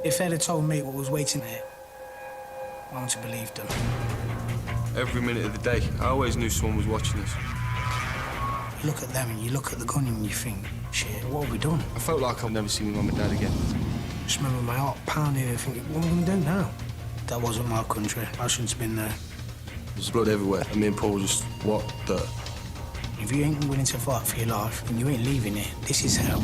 If they'd have told me what was waiting there, I wouldn't have believed them. Every minute of the day, I always knew someone was watching us. You look at them and you look at the gun and you think, shit, what have we done? I felt like I'd never see my mum and dad again. Just remember my heart pounding and thinking, what am I going to do now? That wasn't my country. I shouldn't have been there. There's blood everywhere, and me and Paul were just, what the? If you ain't willing to fight for your life and you ain't leaving it, this is hell.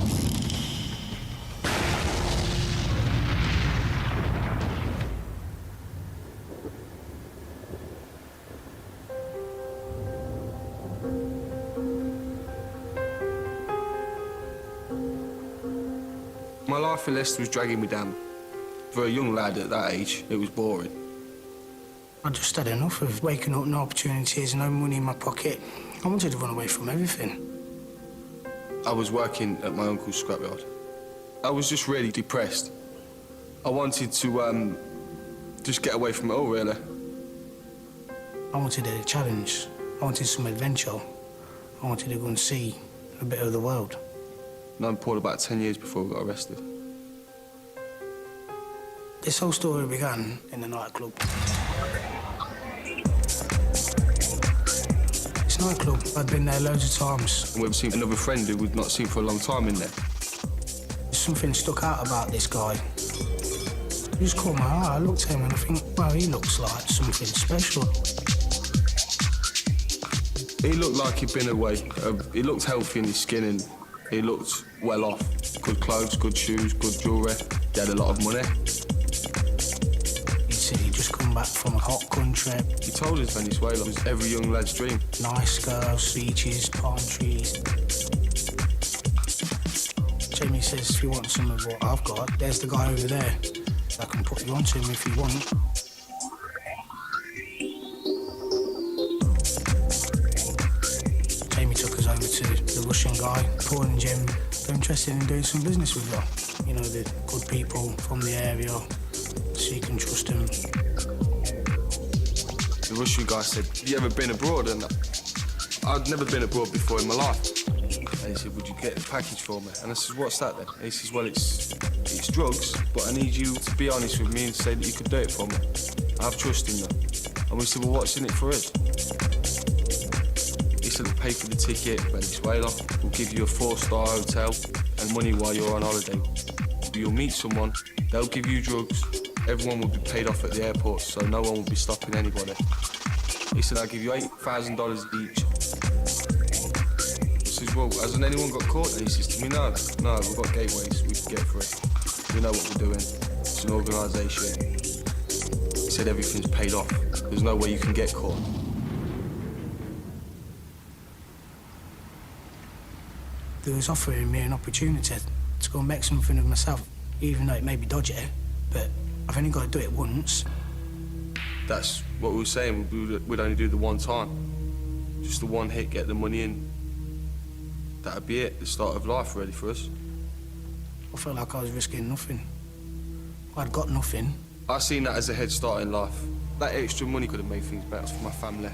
My life in Leicester was dragging me down. For a young lad at that age, it was boring. I just had enough of waking up, no opportunities, no money in my pocket. I wanted to run away from everything. I was working at my uncle's scrapyard. I was just really depressed. I wanted to, just get away from it all, really. I wanted a challenge. I wanted some adventure. I wanted to go and see a bit of the world. Known Paul about 10 years before we got arrested. This whole story began in the nightclub. This nightclub, I'd been there loads of times. And we've seen another friend who we'd not seen for a long time in there. Something stuck out about this guy. He just caught my eye. I looked at him and I think, well, he looks like something special. He looked like he'd been away. He looked healthy in his skin and he looked well off. Good clothes, good shoes, good jewellery. He had a lot of money. He said he'd just come back from a hot country. He told us Venezuela was every young lad's dream. Nice girls, beaches, palm trees. Jamie says, if you want some of what I've got, there's the guy over there. I can put you onto him if you want. Jamie took us over to the Russian guy. Paul and Jim are interested in doing some business with them. You know, the good people from the area, so you can trust them. The Russian guy said, have you ever been abroad? And I'd never been abroad before in my life. And he said, would you get a package for me? And I said, what's that then? And he says, well, it's drugs, but I need you to be honest with me and say that you could do it for me. I have trust in them. And we said, well, what's in it for us? He said, we'll pay for the ticket, Venezuela, we'll give you a 4-star hotel and money while you're on holiday. You'll meet someone, they'll give you drugs, everyone will be paid off at the airport, so no one will be stopping anybody. He said, I'll give you $8,000 each. I says, well, hasn't anyone got caught? And he says to me, no, we've got gateways, we can get through it. We know what we're doing, it's an organisation. He said everything's paid off, there's no way you can get caught. They was offering me an opportunity to go and make something of myself, even though it may be dodgy, but I've only got to do it once. That's what we were saying, we'd only do the one time. Just the one hit, get the money in. That'd be it, the start of life really for us. I felt like I was risking nothing. I'd got nothing. I seen that as a head start in life. That extra money could have made things better for my family.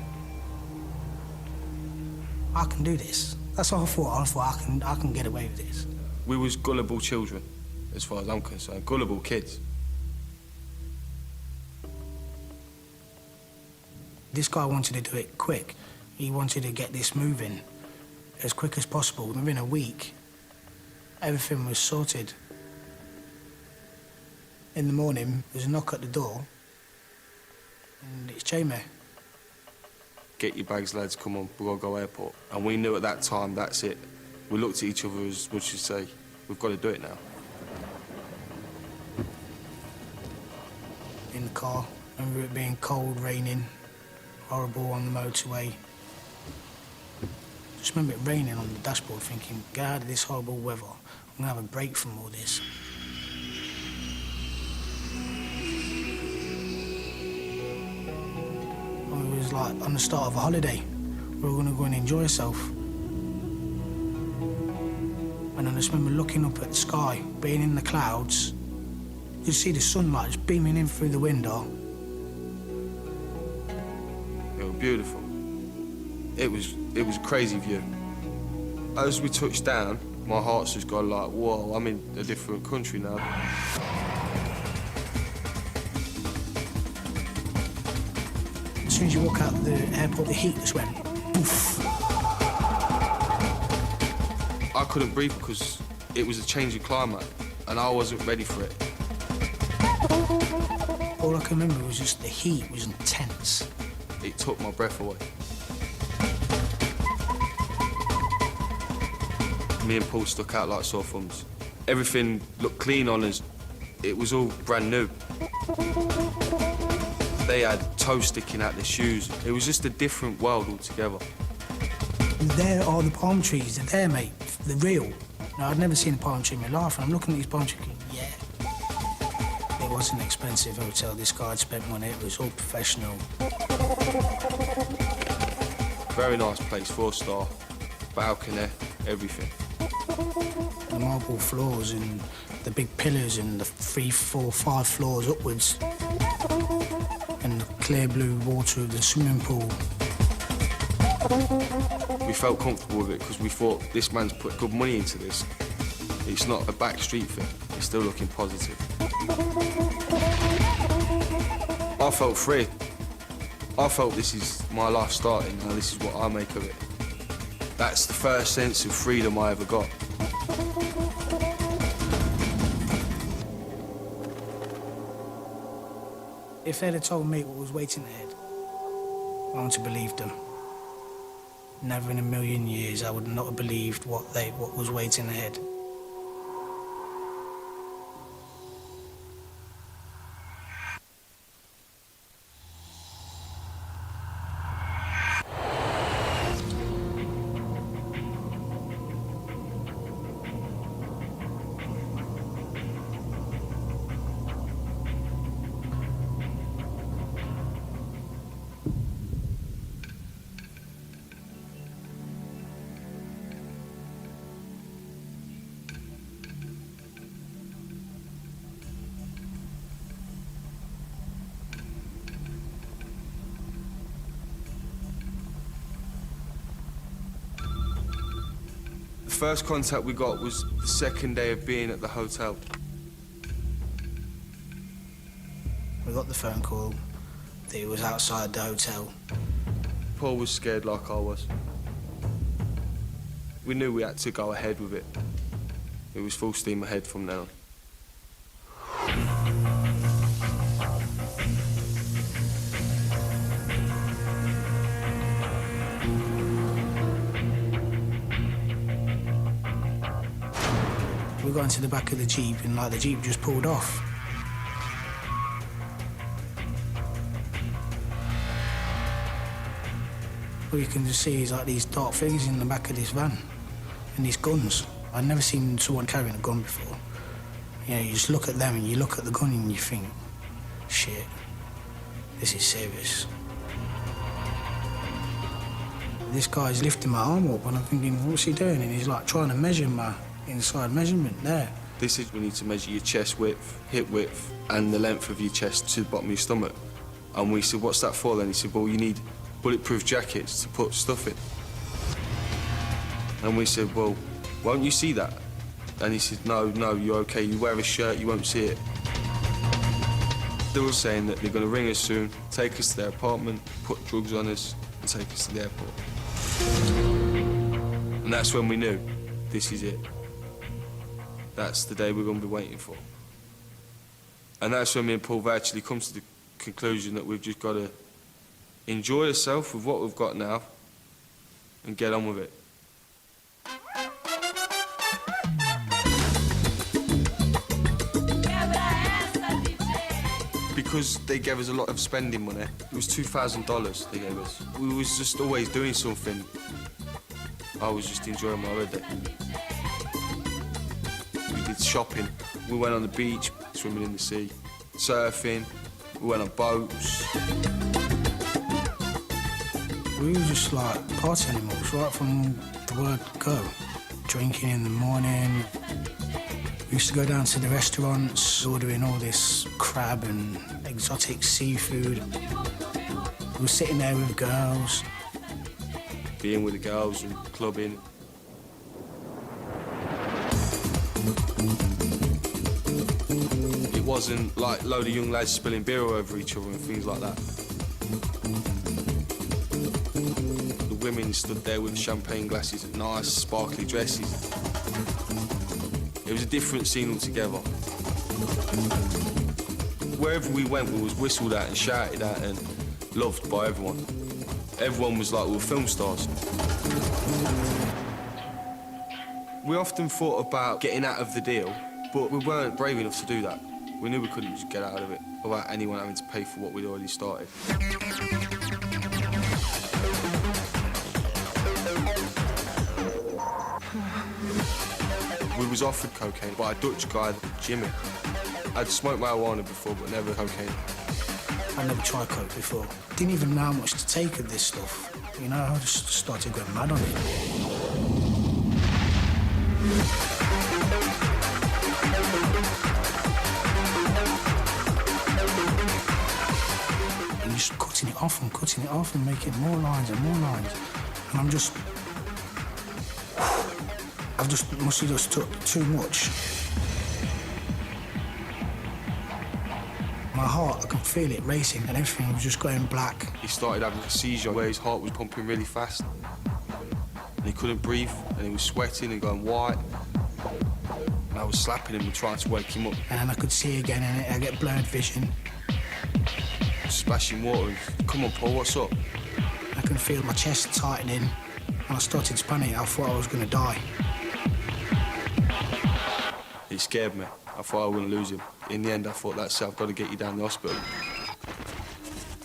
I can do this. That's what I thought. I thought I can get away with this. We was gullible children, as far as I'm concerned. Gullible kids. This guy wanted to do it quick. He wanted to get this moving as quick as possible. Within a week, everything was sorted. In the morning, there's a knock at the door, and it's Jamie. Get your bags, lads, come on, we've got to go airport. And we knew at that time, that's it. We looked at each other as much as say, we've got to do it now. In the car, remember it being cold, raining, horrible on the motorway. Just remember it raining on the dashboard, thinking, get out of this horrible weather. I'm gonna have a break from all this. It was like on the start of a holiday. We were gonna go and enjoy ourselves. And I just remember looking up at the sky, being in the clouds. You see the sunlight just beaming in through the window. It was beautiful. It was a crazy view. As we touched down, my heart's just gone like, whoa, I'm in a different country now. soon as you walk out the airport, the heat just went poof. I couldn't breathe because it was a changing climate and I wasn't ready for it. All I can remember was just the heat was intense. It took my breath away. Me and Paul stuck out like sore thumbs. Everything looked clean on us. It was all brand new. They had toes sticking out their shoes. It was just a different world altogether. There are the palm trees. They're there, mate. They're real. Now, I'd never seen a palm tree in my life, and I'm looking at these palm trees going, yeah. It was an expensive hotel. This guy had spent money. It was all professional. Very nice place, 4-star, balcony, everything. The marble floors and the big pillars and the 3, 4, 5 floors upwards. And the clear blue water of the swimming pool. We felt comfortable with it because we thought this man's put good money into this. It's not a backstreet thing. It's still looking positive. I felt free. I felt this is my life starting now. This is what I make of it. That's the first sense of freedom I ever got. If they'd have told me what was waiting ahead, I wouldn't have believed them. Never in a million years I would not have believed what was waiting ahead. The first contact we got was the second day of being at the hotel. We got the phone call that he was outside the hotel. Paul was scared like I was. We knew we had to go ahead with it. It was full steam ahead from now on. We got into the back of the Jeep and the Jeep just pulled off. All you can just see is these dark figures in the back of this van and these guns. I'd never seen someone carrying a gun before. You know, you just look at them and you look at the gun and you think, shit, this is serious. This guy's lifting my arm up and I'm thinking, what's he doing? And he's trying to measure my inside measurement there. This is, we need to measure your chest width, hip width, and the length of your chest to the bottom of your stomach. And we said, what's that for then? He said, well, you need bulletproof jackets to put stuff in. And we said, well, won't you see that? And he said, no, you're okay. You wear a shirt, you won't see it. They were saying that they're going to ring us soon, take us to their apartment, put drugs on us, and take us to the airport. And that's when we knew, this is it. That's the day we're going to be waiting for. And that's when me and Paul have actually come to the conclusion that we've just got to enjoy ourselves with what we've got now and get on with it. Because they gave us a lot of spending money, it was $2,000 they gave us. We was just always doing something. I was just enjoying my holiday. We did shopping. We went on the beach, swimming in the sea, surfing. We went on boats. We were just party animals right from the word go. Drinking in the morning. We used to go down to the restaurants, ordering all this crab and exotic seafood. We were sitting there with girls. Being with the girls and clubbing. It wasn't like a load of young lads spilling beer over each other and things like that. women stood there with champagne glasses and nice sparkly dresses. It was a different scene altogether. Wherever we went, we was whistled at and shouted at and loved by everyone. Everyone was like we were film stars. We often thought about getting out of the deal, but we weren't brave enough to do that. We knew we couldn't just get out of it without anyone having to pay for what we'd already started. We was offered cocaine by a Dutch guy, Jimmy. I'd smoked marijuana before, but never cocaine. I never tried coke before. Didn't even know how much to take of this stuff. You know, I just started going mad on it. And just cutting it off and making more lines and more lines. And must have just took too much. My heart, I can feel it racing and everything was just going black. He started having a seizure where his heart was pumping really fast. And he couldn't breathe, and he was sweating and going white. And I was slapping him and trying to wake him up. And then I could see again, and I get blurred vision. Splashing water, and, come on, Paul, what's up? I can feel my chest tightening, and I started to panic. I thought I was going to die. It scared me. I thought I wouldn't lose him. In the end, I thought, that's it, I've got to get you down to the hospital.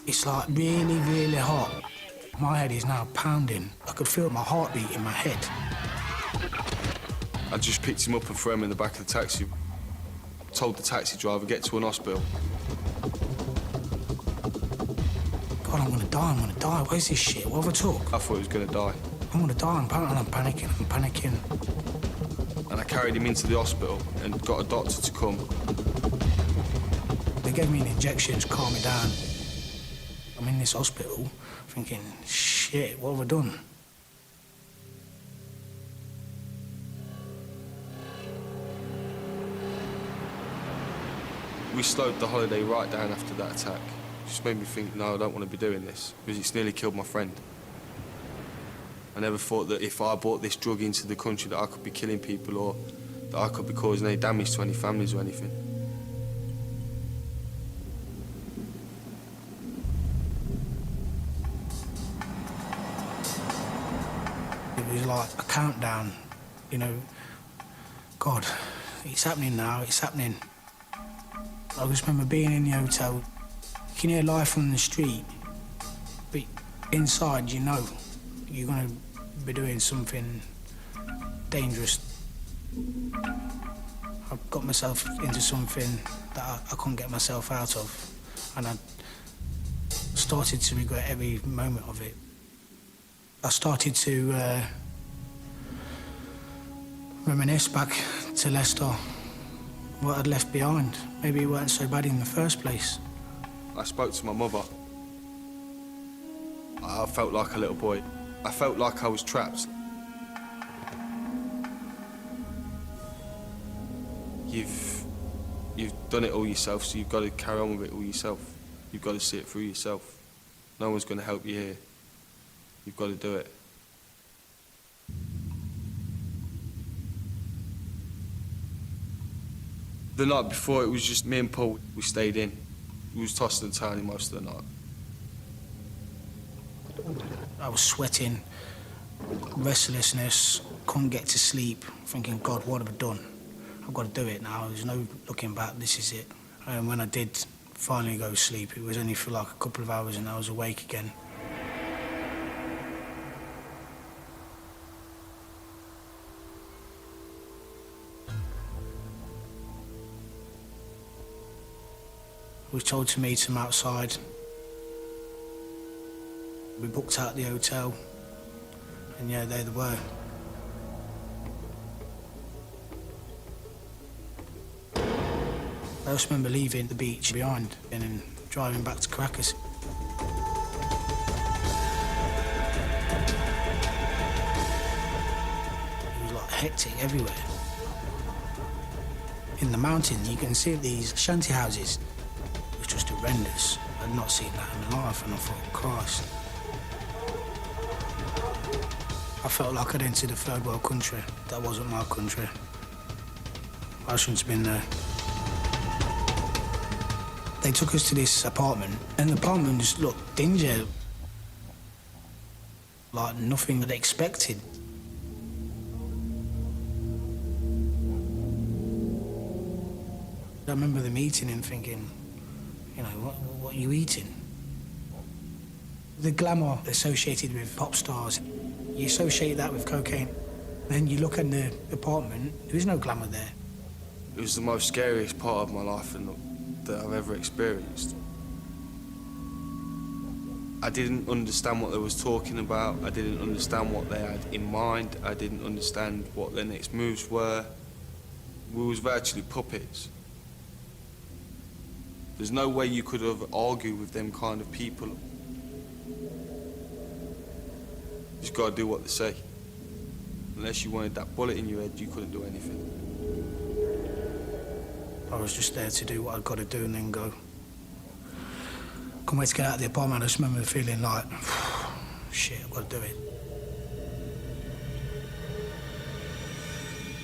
It's like really, really hot. My head is now pounding. I could feel my heartbeat in my head. I just picked him up and threw him in the back of the taxi. Told the taxi driver, get to an hospital. God, I'm gonna die. Where's this shit? What have I took? I thought he was gonna die. I'm gonna die. I'm panicking. And I carried him into the hospital and got a doctor to come. They gave me an injection to calm me down. I'm in this hospital thinking, shit, what have I done? We slowed the holiday right down after that attack. It just made me think, no, I don't want to be doing this, because it's nearly killed my friend. I never thought that if I brought this drug into the country that I could be killing people or that I could be causing any damage to any families or anything. It was like a countdown, you know. God, it's happening now, it's happening. I just remember being in the hotel. You can hear life on the street, but inside you know you're going to be doing something dangerous. I got myself into something that I couldn't get myself out of, and I started to regret every moment of it. I started to reminisce back to Leicester, what I'd left behind. Maybe it weren't so bad in the first place. I spoke to my mother. I felt like a little boy. I felt like I was trapped. You've done it all yourself, so you've got to carry on with it all yourself. You've got to see it through yourself. No one's going to help you here. You've got to do it. The night before, it was just me and Paul. We stayed in. We was tossing and turning most of the night. I was sweating, restlessness, couldn't get to sleep, thinking, God, what have I done? I've got to do it now. There's no looking back, this is it. And when I did finally go to sleep, it was only for like a couple of hours and I was awake again. I was told to meet him outside. We booked out the hotel, and yeah, there they were. I just remember leaving the beach behind and then driving back to Caracas. It was like hectic everywhere. In the mountain, you can see these shanty houses. It was just horrendous. I'd not seen that in my life, and I thought, Christ. I felt like I'd entered a third world country. That wasn't my country. I shouldn't have been there. They took us to this apartment, and the apartment just looked dingy. Like nothing I'd expected. I remember them eating and thinking, you know, what are you eating? The glamour associated with pop stars, you associate that with cocaine. Then you look at the apartment, there is no glamour there. It was the most scariest part of my life that I've ever experienced. I didn't understand what they was talking about. I didn't understand what they had in mind. I didn't understand what their next moves were. We was virtually puppets. There's no way you could have argued with them kind of people. You just gotta do what they say. Unless you wanted that bullet in your head, you couldn't do anything. I was just there to do what I'd got to do and then go. Couldn't wait to get out of the apartment. I just remember feeling like, shit, I've got to do it.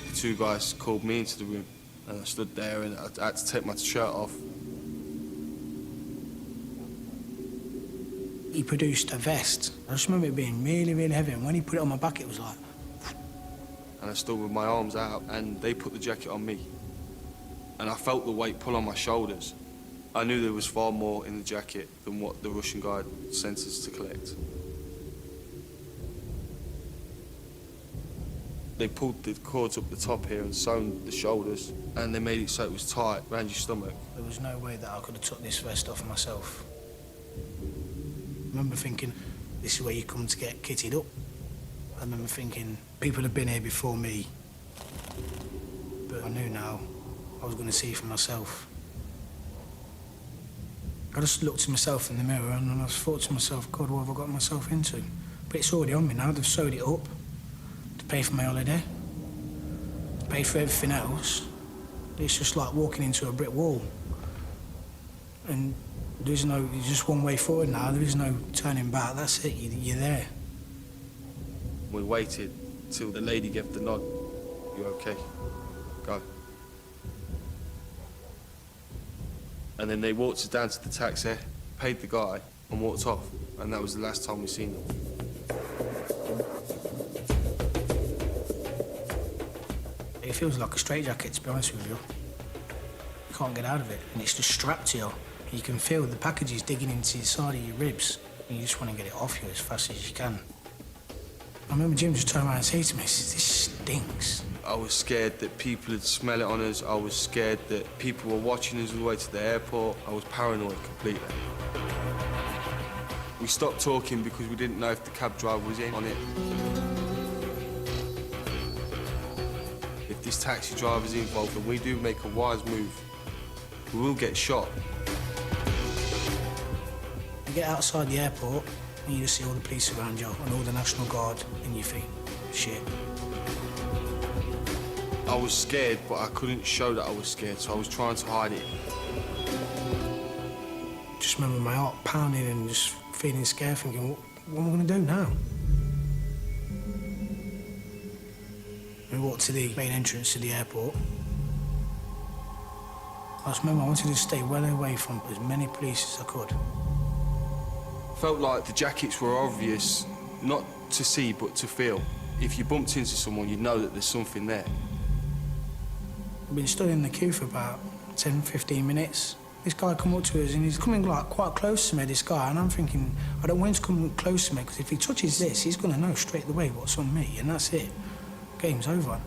The two guys called me into the room, and I stood there and I had to take my shirt off. He produced a vest. I just remember it being really, really heavy, and when he put it on my back, it was like... And I stood with my arms out, and they put the jacket on me. And I felt the weight pull on my shoulders. I knew there was far more in the jacket than what the Russian guy sent us to collect. They pulled the cords up the top here and sewn the shoulders, and they made it so it was tight around your stomach. There was no way that I could have took this vest off myself. I remember thinking, this is where you come to get kitted up. I remember thinking, people have been here before me. But I knew now I was going to see for myself. I just looked at myself in the mirror and I thought to myself, God, what have I got myself into? But it's already on me now. They've sewed it up to pay for my holiday, to pay for everything else. It's just like walking into a brick wall. And there's just one way forward now. There is no turning back. That's it. You're there. We waited till the lady gave the nod. You're okay. Go. And then they walked us down to the taxi, paid the guy, and walked off. And that was the last time we seen them. It feels like a straitjacket, to be honest with you. You can't get out of it, and it's just strapped to you. You can feel the packages digging into the side of your ribs, and you just want to get it off you as fast as you can. I remember Jim just turned around and said to me, this stinks. I was scared that people would smell it on us. I was scared that people were watching us all the way to the airport. I was paranoid completely. We stopped talking because we didn't know if the cab driver was in on it. If this taxi driver's involved and we do make a wise move, we will get shot. You get outside the airport and you just see all the police around you and all the National Guard and you think, shit. I was scared, but I couldn't show that I was scared, so I was trying to hide it. Just remember my heart pounding and just feeling scared, thinking, what am I going to do now? We walked to the main entrance to the airport. I just remember I wanted to stay well away from as many police as I could. Felt like the jackets were obvious, not to see, but to feel. If you bumped into someone, you'd know that there's something there. I've been stood in the queue for about 10, 15 minutes. This guy come up to us and he's coming like quite close to me, this guy, and I'm thinking, I don't want him to come close to me because if he touches this, he's going to know straight away what's on me, and that's it. Game's over.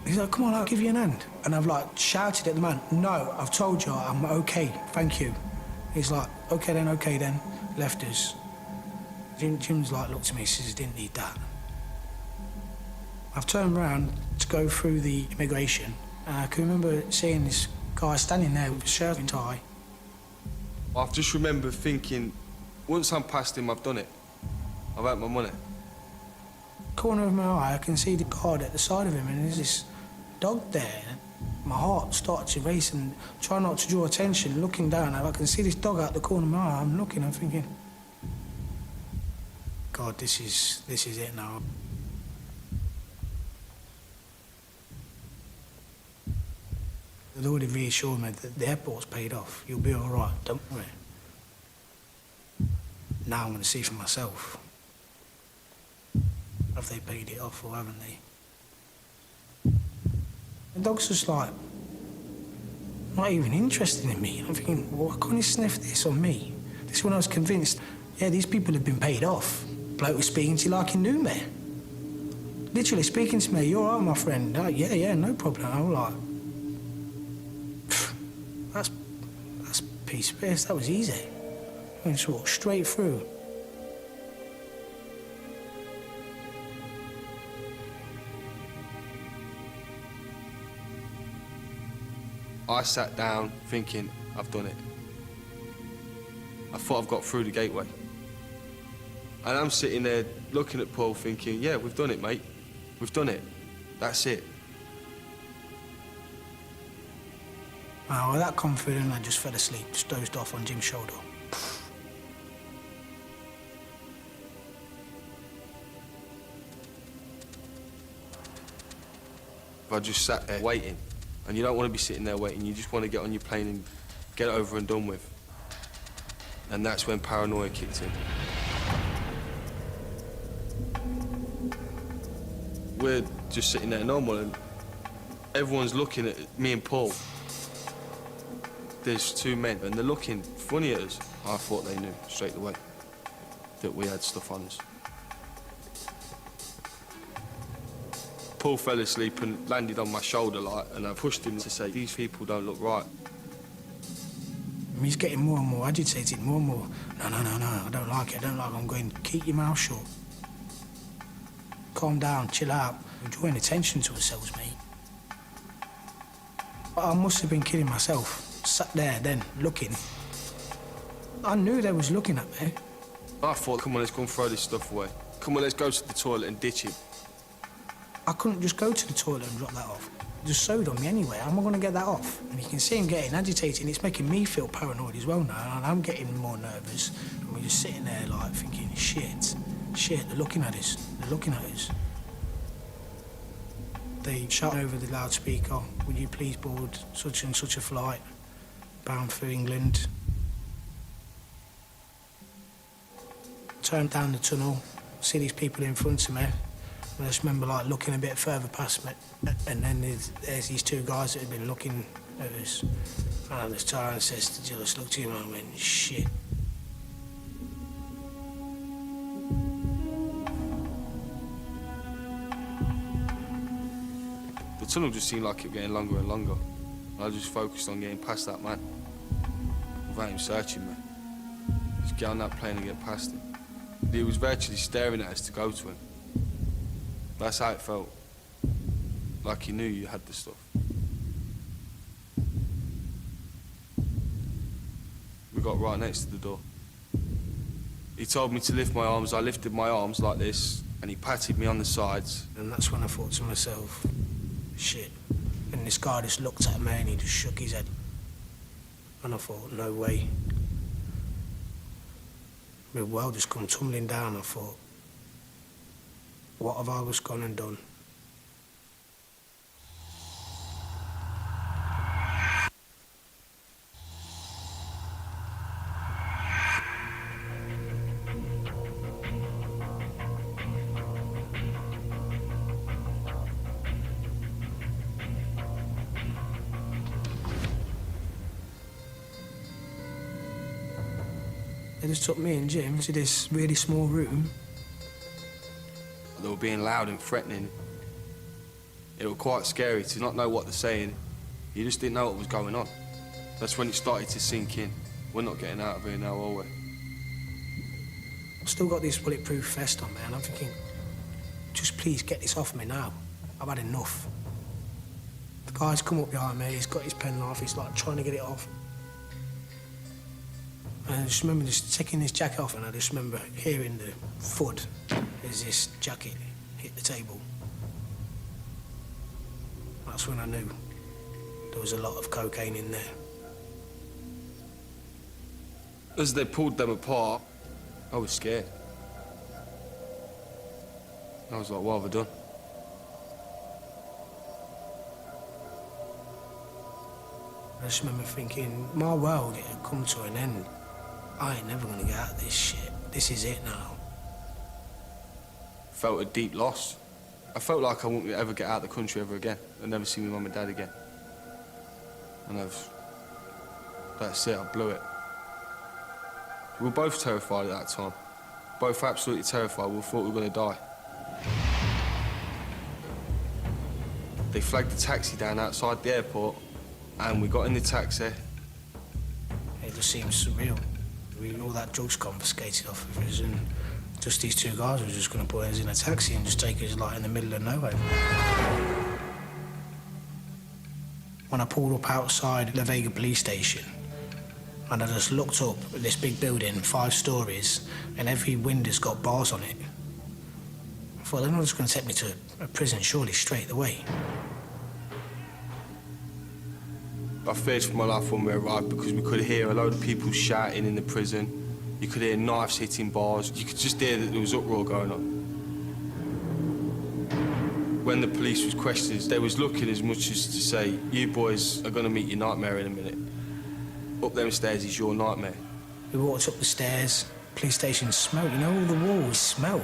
He's like, come on, I'll give you an hand. And I've like shouted at the man, no, I've told you, I'm okay, thank you. He's like, okay then, left us. Jim's like, looked at me, says, didn't need that. I've turned around to go through the immigration, and I can remember seeing this guy standing there with a shirt and tie. I've just remembered thinking, once I'm past him, I've done it. I've had my money. Corner of my eye, I can see the guard at the side of him, and there's this dog there. My heart started to race and try not to draw attention, looking down, and I can see this dog out the corner of my eye. I'm looking, I'm thinking, God, this is it now. They'd already reassured me that the airport's paid off. You'll be all right, don't worry. Now I'm going to see for myself. Have they paid it off or haven't they? The dog's just like, not even interested in me. I'm thinking, well, why can't he sniff this on me? This is when I was convinced, yeah, these people have been paid off. Bloke was speaking to you like he knew me. Literally speaking to me, you all right, my friend? Oh, yeah, no problem. I'm like, that's a piece of piss. That was easy. I just walked straight through. I sat down thinking, I've done it. I thought I've got through the gateway. And I'm sitting there looking at Paul thinking, yeah, we've done it, mate. We've done it. That's it. Well, with that confident, I just fell asleep, just dozed off on Jim's shoulder. I just sat there waiting. And you don't want to be sitting there waiting, you just want to get on your plane and get it over and done with. And that's when paranoia kicked in. We're just sitting there normal and everyone's looking at me and Paul. There's two men and they're looking funny at us. I thought they knew straight away that we had stuff on us. Paul fell asleep and landed on my shoulder, like, and I pushed him to say, these people don't look right. He's getting more and more agitated, more and more. No, I don't like it, I'm going, keep your mouth shut. Calm down, chill out. We're drawing attention to ourselves, mate. I must have been kidding myself. Sat there then, looking. I knew they was looking at me. I thought, come on, let's go and throw this stuff away. Come on, let's go to the toilet and ditch it. I couldn't just go to the toilet and drop that off. It just sewed on me anyway. How am I going to get that off? And you can see him getting agitated, and it's making me feel paranoid as well now, and I'm getting more nervous. And we're just sitting there, like, thinking, shit, they're looking at us. They shout over the loudspeaker, would you please board such and such a flight bound for England? Turn down the tunnel, see these people in front of me. I just remember, like, looking a bit further past me, and then there's these two guys that had been looking at us. And I just turned and says, did you just look to him? And I went, shit. The tunnel just seemed like it was getting longer and longer. And I just focused on getting past that man, without him searching me. Just get on that plane and get past him. He was virtually staring at us to go to him. That's how it felt. Like he knew you had the stuff. We got right next to the door. He told me to lift my arms. I lifted my arms like this, and he patted me on the sides. And that's when I thought to myself, shit. And this guy just looked at me and he just shook his head. And I thought, no way. My world just come tumbling down. I thought, what have I just gone and done? They just took me and Jim to this really small room. They were being loud and threatening. It was quite scary to not know what they're saying. You just didn't know what was going on. That's when it started to sink in. We're not getting out of here now, are we? I've still got this bulletproof vest on me, and I'm thinking, just please get this off me now. I've had enough. The guy's come up behind me, he's got his penknife, he's like trying to get it off. And I just remember just taking this jacket off, and I just remember hearing the thud as this jacket hit the table. That's when I knew there was a lot of cocaine in there. As they pulled them apart, I was scared. I was like, what have I done? I just remember thinking, my world, it had come to an end. I ain't never gonna get out of this shit. This is it now. Felt a deep loss. I felt like I wouldn't ever get out of the country ever again. I'd never see my mum and dad again. And that's it, I blew it. We were both terrified at that time. Both absolutely terrified. We thought we were gonna die. They flagged the taxi down outside the airport, and we got in the taxi. It just seems surreal. All that drugs confiscated off of us, and just these two guys were just going to put us in a taxi and just take us like in the middle of nowhere. When I pulled up outside the Vega police station, and I just looked up at this big building, 5 stories, and every window's got bars on it. I thought, they're not just going to take me to a prison, surely, straight away. I feared for my life when we arrived because we could hear a load of people shouting in the prison. You could hear knives hitting bars. You could just hear that there was uproar going on. When the police was questioned, they was looking as much as to say, you boys are going to meet your nightmare in a minute. Up them stairs is your nightmare. We walked up the stairs, police station smelled, you know, all the walls smelled.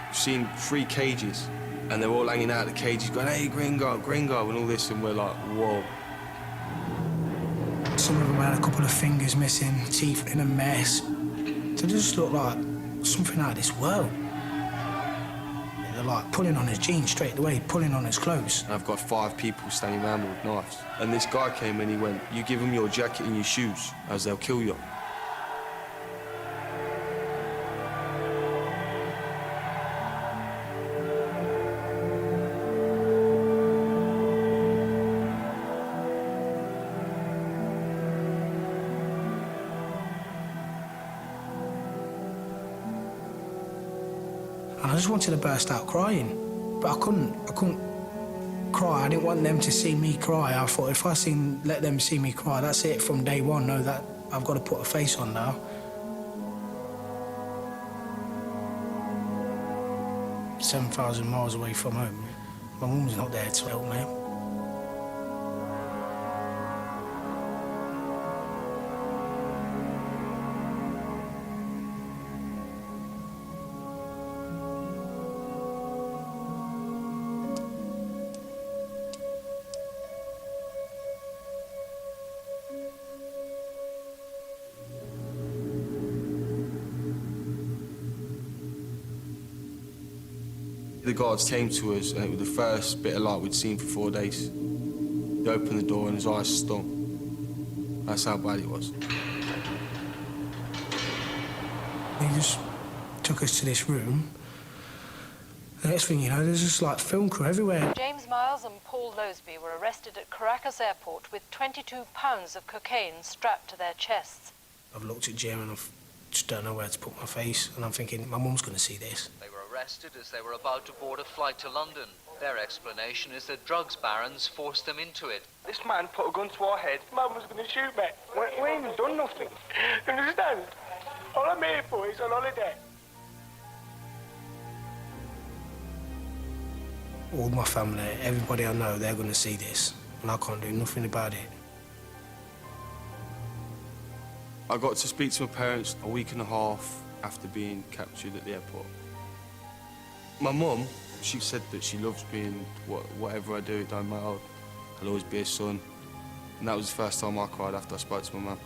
We've seen 3 cages, and they're all hanging out of the cages going, hey, gringo, gringo, and all this, and we're like, whoa. Some of them had a couple of fingers missing, teeth in a mess. They just looked like something out of this world. They're like pulling on his jeans straight away, pulling on his clothes. And I've got 5 people standing around me with knives. And this guy came and he went, you give them your jacket and your shoes, as they'll kill you. And I just wanted to burst out crying, but I couldn't cry. I didn't want them to see me cry. I thought if I let them see me cry, that's it from day one. Know that I've got to put a face on now. 7,000 miles away from home. My mum's not there to help me. The guards came to us, and it was the first bit of light we'd seen for 4 days. He opened the door and his eyes stung. That's how bad it was. They just took us to this room. The next thing you know, there's just like film crew everywhere. James Miles and Paul Loseby were arrested at Caracas airport with 22 pounds of cocaine strapped to their chests. I've looked at Jim and I just don't know where to put my face, and I'm thinking, my mum's going to see this. They were arrested as they were about to board a flight to London. Their explanation is that drugs barons forced them into it. This man put a gun to our head. Mum was going to shoot me. We ain't even done nothing. You understand? All I'm here for is on holiday. All my family, everybody I know, they're going to see this, and I can't do nothing about it. I got to speak to my parents a week and a half after being captured at the airport. My mum, she said that she loves me and whatever I do, it don't matter. I'll always be a son. And that was the first time I cried after I spoke to my mum.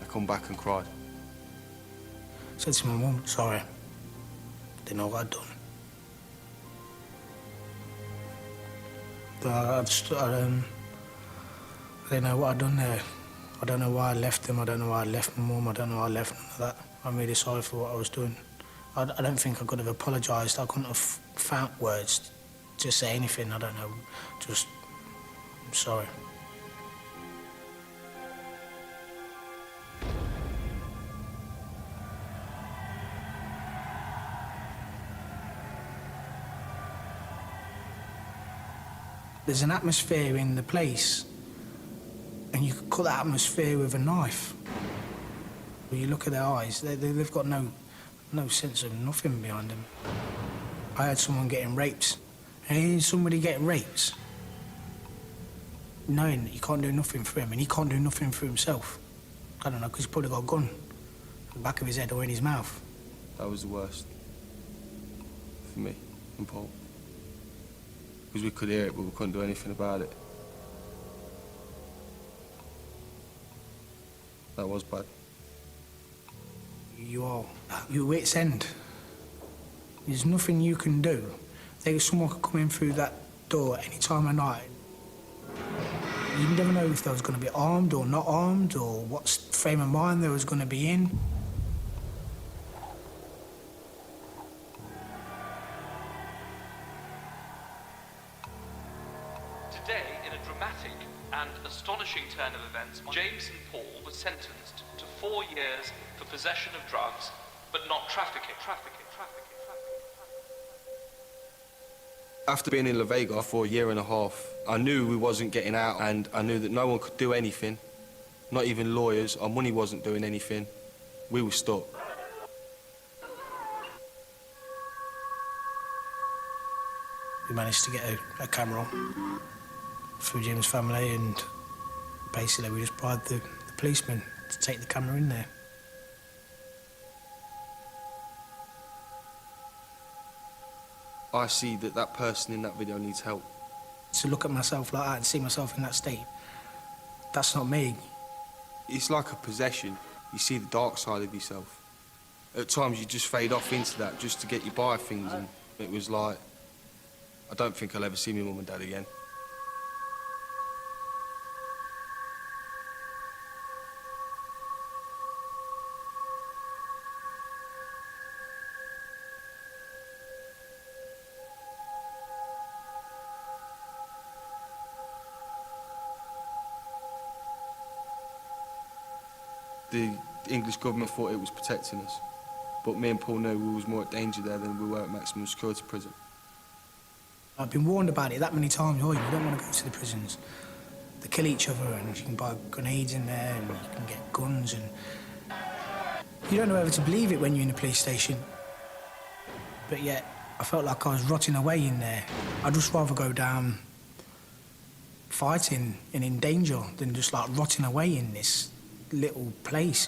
I come back and cried. I said to my mum, sorry, didn't know what I'd done. But I didn't know what I'd done there. I don't know why I left them, I don't know why I left my mum, I don't know why I left none of that. I'm really sorry for what I was doing. I don't think I could have apologised. I couldn't have found words to say anything, I don't know. Just, I'm sorry. There's an atmosphere in the place, and you could cut that atmosphere with a knife. When you look at their eyes, they've got no No sense of nothing behind him. I heard someone getting raped. And hearing somebody getting raped, knowing that you can't do nothing for him and he can't do nothing for himself. I don't know, because he's probably got a gun in the back of his head or in his mouth. That was the worst. For me and Paul. Because we could hear it, but we couldn't do anything about it. That was bad. You are at your wit's end. There's nothing you can do. Someone could come in through that door any time of night. You never know if they was going to be armed or not armed, or what frame of mind they was going to be in. Today, in a dramatic and astonishing turn of events, James and Paul were sentenced to 4 years for possession of drugs, but not trafficking. After being in La Vega for a year and a half, I knew we wasn't getting out, and I knew that no one could do anything, not even lawyers. Our money wasn't doing anything. We were stuck. We managed to get a camera through Jim's family, and basically we just bribed the policeman to take the camera in there. I see that person in that video needs help. To look at myself like that and see myself in that state, that's not me. It's like a possession. You see the dark side of yourself. At times you just fade off into that just to get you by things, and it was like, I don't think I'll ever see my mum and dad again. The English government thought it was protecting us, but me and Paul knew we was more at danger there than we were at maximum security prison. I've been warned about it that many times. Oh, you don't want to go to the prisons. They kill each other, and you can buy grenades in there, and you can get guns, and you don't know whether to believe it when you're in the police station. But yet, I felt like I was rotting away in there. I'd just rather go down fighting and in danger than just like rotting away in this little place.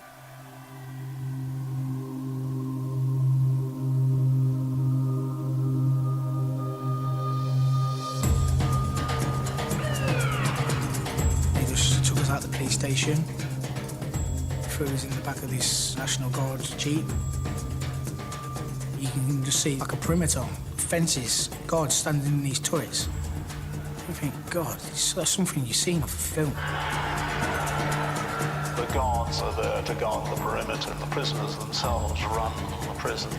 They just took us out of the police station, threw us in the back of this National Guard Jeep. You can just see like a perimeter, fences, guards standing in these turrets. You think, God, it's like something you've seen off a film. The guards are there to guard the perimeter, and the prisoners themselves run the prison.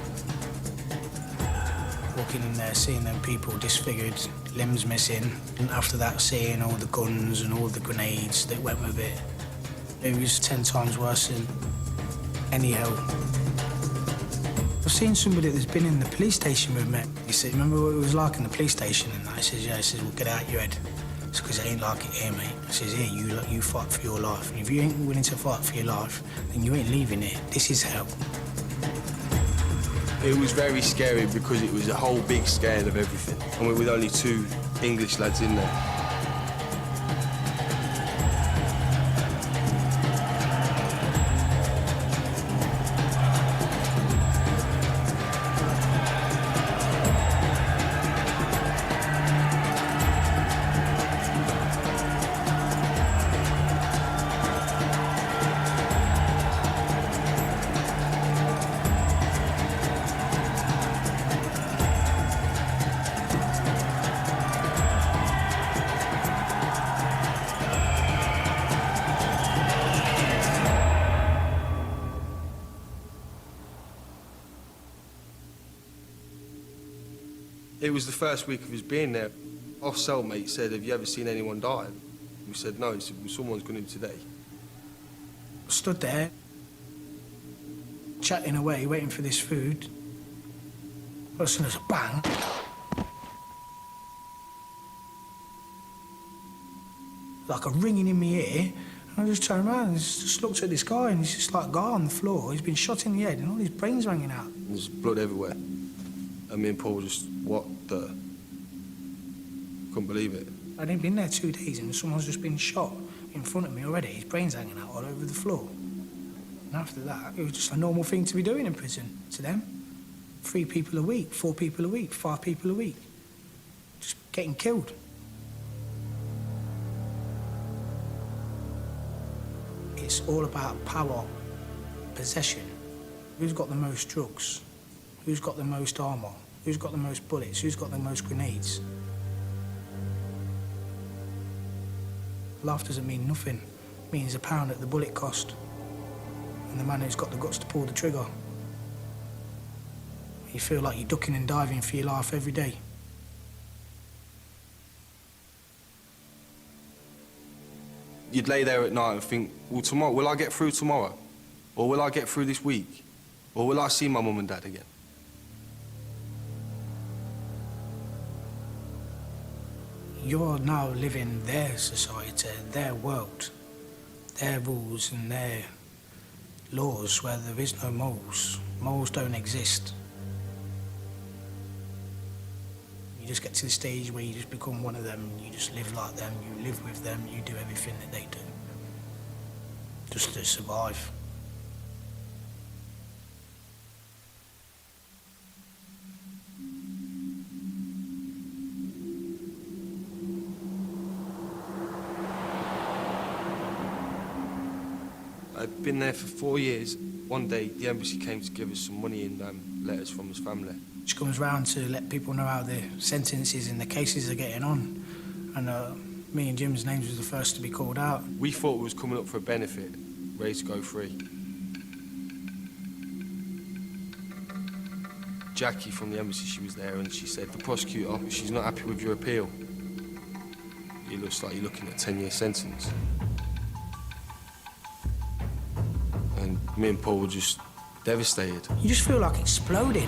Walking in there, seeing them people disfigured, limbs missing, and after that seeing all the guns and all the grenades that went with it. It was 10 times worse than any hell. I've seen somebody that's been in the police station with me. He said, remember what it was like in the police station? And I said, yeah. He says, well, get out your head. It's because it ain't like it here, mate. I says, here, you fight for your life. And if you ain't willing to fight for your life, then you ain't leaving it. This is hell. It was very scary because it was a whole big scale of everything. And we were with only 2 English lads in there. It was the first week of us being there. Our cellmate said, have you ever seen anyone die? We said, no. He said, well, someone's gone in today. Stood there, chatting away, waiting for this food. All of a sudden, there's a bang. Like a ringing in my ear, I just turned around and just looked at this guy, and he's just like a guy on the floor. He's been shot in the head and all his brains hanging out. There's blood everywhere. And me and Paul were just, what the? Couldn't believe it. I'd only been there 2 days and someone's just been shot in front of me already. His brains hanging out all over the floor. And after that, it was just a normal thing to be doing in prison to them. 3 people a week, 4 people a week, 5 people a week. Just getting killed. It's all about power, possession. Who's got the most drugs? Who's got the most armour? Who's got the most bullets? Who's got the most grenades? Life doesn't mean nothing. It means £1 at the bullet cost. And the man who's got the guts to pull the trigger. You feel like you're ducking and diving for your life every day. You'd lay there at night and think, well, tomorrow, will I get through tomorrow? Or will I get through this week? Or will I see my mum and dad again? You're now living their society, their world, their rules and their laws where there is no morals. Morals don't exist. You just get to the stage where you just become one of them, you just live like them, you live with them, you do everything that they do. Just to survive. I'd been there for 4 years. One day, the embassy came to give us some money and letters from his family. Which comes round to let people know how their sentences and the cases are getting on. And me and Jim's names was the first to be called out. We thought we was coming up for a benefit, ready to go free. Jackie from the embassy, she was there, and she said, the prosecutor, she's not happy with your appeal. It looks like you're looking at a 10-year sentence. And me and Paul were just devastated. You just feel like exploding.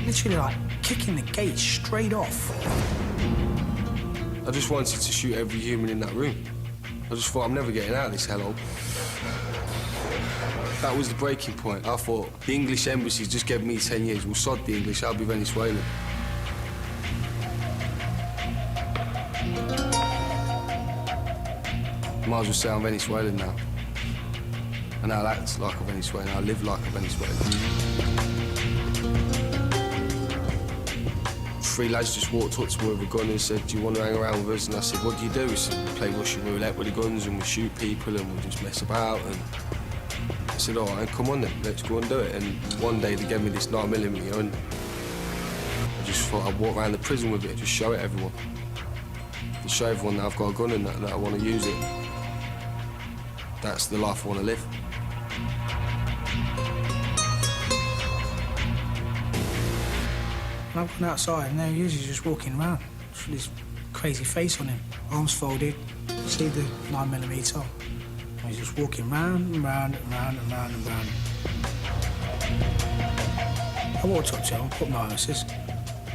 Literally like kicking the gate straight off. I just wanted to shoot every human in that room. I just thought, I'm never getting out of this hellhole. That was the breaking point. I thought, the English embassy just gave me 10 years. Well, sod the English, I'll be Venezuelan. Might as well say I'm Venezuelan now. And I'll act like a Venezuelan, I live like a Venezuelan. 3 lads just walked up to me with a gun and said, do you want to hang around with us? And I said, what do you do? He said, we play Russian roulette with the guns and we shoot people and we just mess about. And I said, all right, come on then, let's go and do it. And one day they gave me this 9mm and I just thought I'd walk around the prison with it, just show it everyone. To show everyone that I've got a gun and that I want to use it. That's the life I want to live. And I've gone outside and there he is, he's just walking around. Just with this crazy face on him, arms folded, see the 9mm. And he's just walking round and round and round and round and round. I walked up to him, put my arm and says,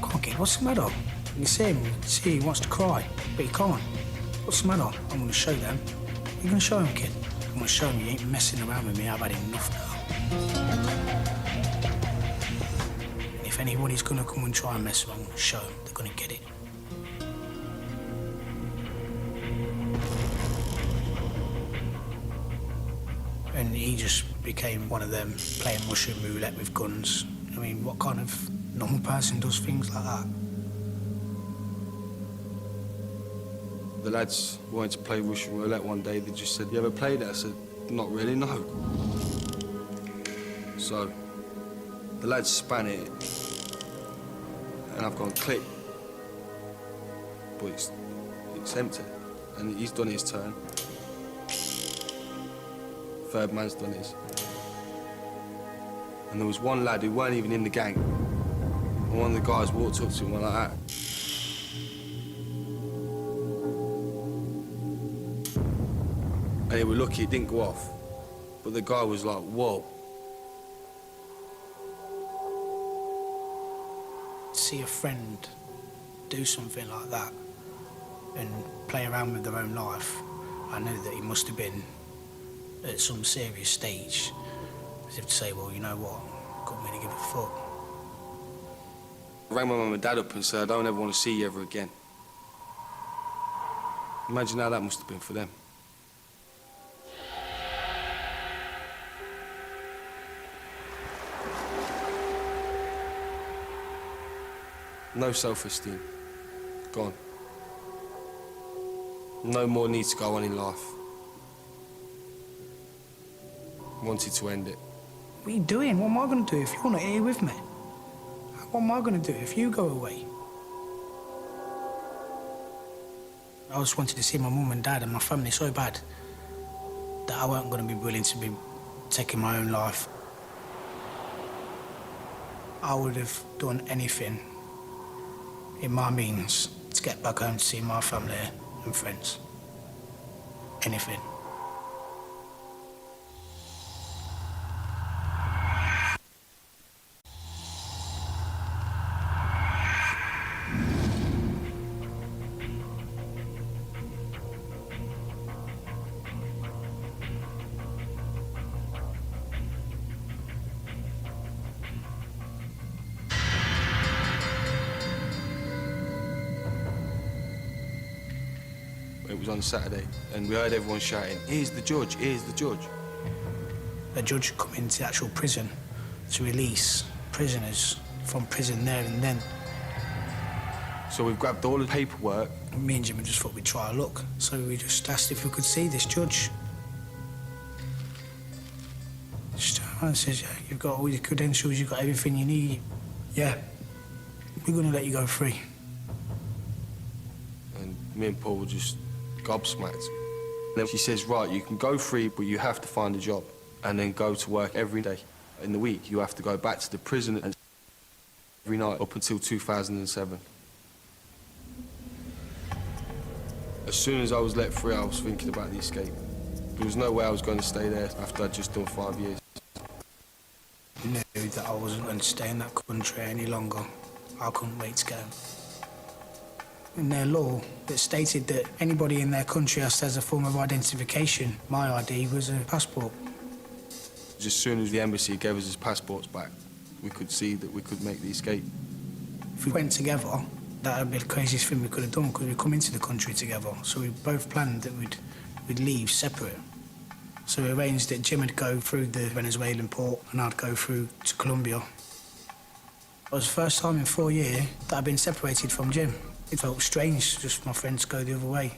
come on kid, what's the matter? And you see him, he wants to cry, but he can't. What's the matter? I'm going to show them. You're going to show him, kid? I'm going to show him you ain't messing around with me, I've had enough now. And if anybody's going to come and try and mess with me, I'm going to show them they're going to get it. And he just became one of them, playing Russian roulette with guns. I mean, what kind of normal person does things like that? The lads wanted to play Russian roulette one day. They just said, you ever played it? I said, not really, no. So, the lads span it, and I've gone click. But it's empty, and he's done his turn. Third man's done his. And there was one lad who weren't even in the gang. And one of the guys walked up to him like that. And they were lucky it didn't go off. But the guy was like, whoa. See a friend do something like that, and play around with their own life, I knew that he must have been at some serious stage, as if to say, well, you know what, I couldn't really give a fuck. I rang my mum and dad up and said, I don't ever want to see you ever again. Imagine how that must have been for them. No self-esteem. Gone. No more need to go on in life. Wanted to end it. What are you doing? What am I going to do if you're not here with me? What am I going to do if you go away? I just wanted to see my mum and dad and my family so bad that I weren't going to be willing to be taking my own life. I would have done anything in my means to get back home to see my family and friends. Anything. It was on a Saturday, and we heard everyone shouting, here's the judge, here's the judge. A judge come into the actual prison to release prisoners from prison there and then. So we've grabbed all the paperwork. Me and Jimmy just thought we'd try a look, so we just asked if we could see this judge. Just turned around and says, yeah, you've got all your credentials, you've got everything you need. Yeah, we're gonna let you go free. And me and Paul were just gobsmacked. Then she says, right, you can go free, but you have to find a job and then go to work every day. In the week, you have to go back to the prison and every night up until 2007. As soon as I was let free, I was thinking about the escape. There was no way I was going to stay there after I'd just done 5 years. I knew that I wasn't going to stay in that country any longer. I couldn't wait to go. In their law, it stated that anybody in their country has as a form of identification. My ID was a passport. As soon as the embassy gave us his passports back, we could see that we could make the escape. If we went together, that would be the craziest thing we could have done, because we'd come into the country together. So we both planned that we'd leave separate. So we arranged that Jim would go through the Venezuelan port and I'd go through to Colombia. It was the first time in 4 years that I'd been separated from Jim. It felt strange just for my friends to go the other way.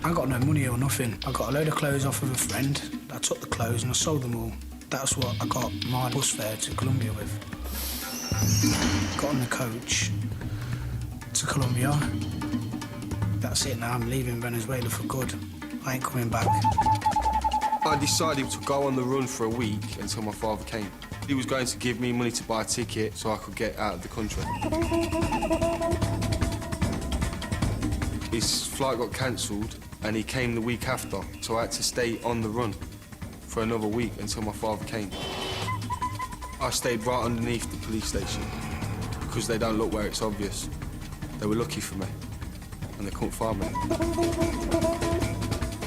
I got no money or nothing. I got a load of clothes off of a friend. I took the clothes and I sold them all. That's what I got my bus fare to Colombia with. Got on the coach to Colombia. That's it now, I'm leaving Venezuela for good. I ain't coming back. I decided to go on the run for a week until my father came. He was going to give me money to buy a ticket so I could get out of the country. His flight got cancelled and he came the week after, so I had to stay on the run for another week until my father came. I stayed right underneath the police station because they don't look where it's obvious. They were lucky for me and they couldn't find me.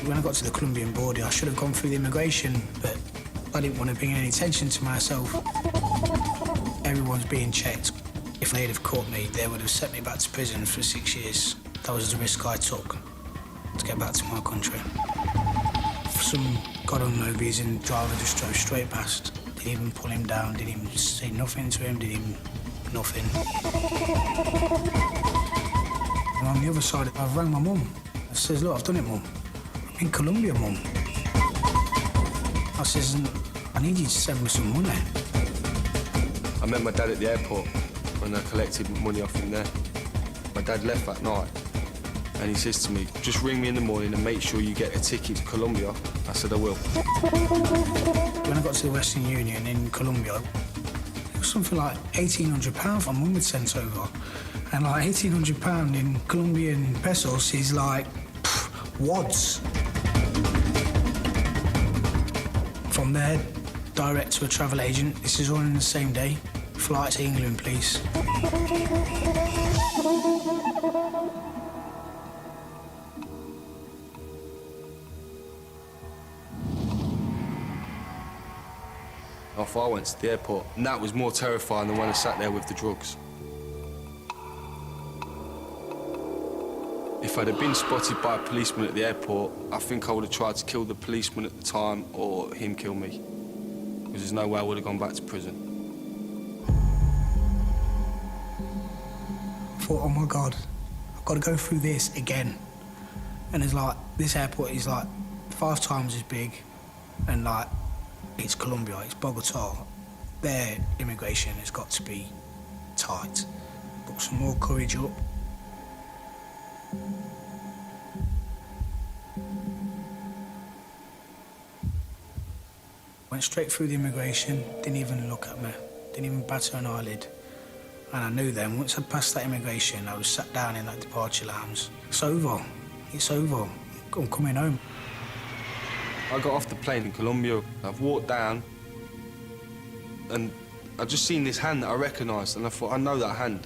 When I got to the Colombian border, I should have gone through the immigration, but I didn't want to bring any attention to myself. Everyone's being checked. If they'd have caught me, they would have sent me back to prison for 6 years. That was the risk I took to get back to my country. Some god-unknown reason, driver just drove straight past. Didn't even pull him down, didn't even say nothing to him, didn't even nothing. And on the other side, I rang my mum. I says, look, I've done it, mum. I'm in Colombia, mum. I says, I need you to send me some money. I met my dad at the airport and I collected money off him there. My dad left that night and he says to me, just ring me in the morning and make sure you get a ticket to Colombia. I said, I will. When I got to the Western Union in Colombia, it was something like £1,800 my mum had sent over. And like £1,800 in Colombian pesos is like wads. From there, direct to a travel agent. This is all in the same day. Flight to England, please. Off I went to the airport, and that was more terrifying than when I sat there with the drugs. If I'd have been spotted by a policeman at the airport, I think I would have tried to kill the policeman at the time or him kill me. Because there's no way I would have gone back to prison. I thought, oh my God, I've got to go through this again. And it's like, this airport is like 5 times as big, and like, it's Colombia, it's Bogota. Their immigration has got to be tight. Put some more courage up. Went straight through the immigration, didn't even look at me, didn't even batter an eyelid. And I knew then, once I'd passed that immigration, I was sat down in that departure lounge. It's over, I'm coming home. I got off the plane in Colombia. I've walked down, and I just seen this hand that I recognised, and I thought, I know that hand.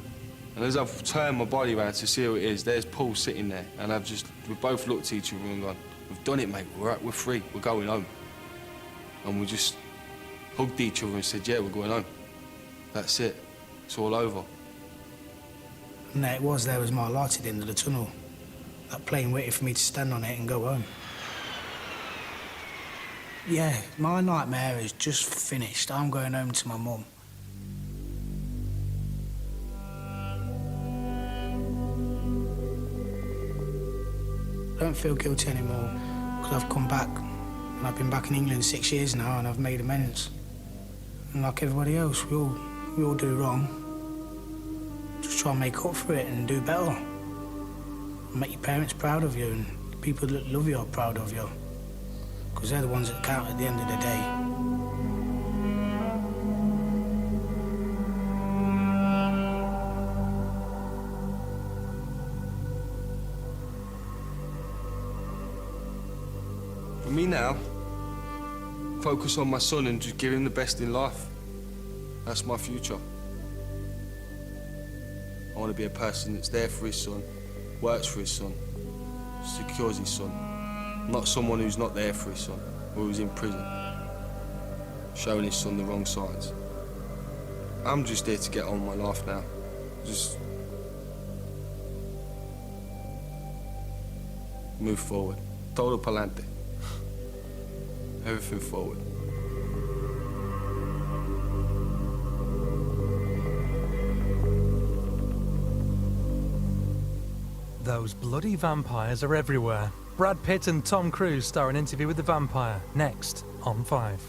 And as I've turned my body around to see who it is, there's Paul sitting there, and we both looked at each other and gone, we've done it, mate, we're free, we're going home. And we just hugged each other and said, yeah, we're going home. That's it, it's all over. And there was my light at the end of the tunnel. That plane waited for me to stand on it and go home. Yeah, my nightmare is just finished. I'm going home to my mum. I don't feel guilty anymore because I've come back, and I've been back in England 6 years now, and I've made amends. And like everybody else, we all do wrong. Just try and make up for it and do better. And make your parents proud of you, and the people that love you are proud of you. Because they're the ones that count at the end of the day. For me now, focus on my son and just give him the best in life. That's my future. I want to be a person that's there for his son, works for his son, secures his son. Not someone who's not there for his son, or who's in prison, showing his son the wrong signs. I'm just here to get on with my life now. Just move forward. Todo pa'lante. Everything forward. Those bloody vampires are everywhere. Brad Pitt and Tom Cruise star an interview with the vampire, next on 5.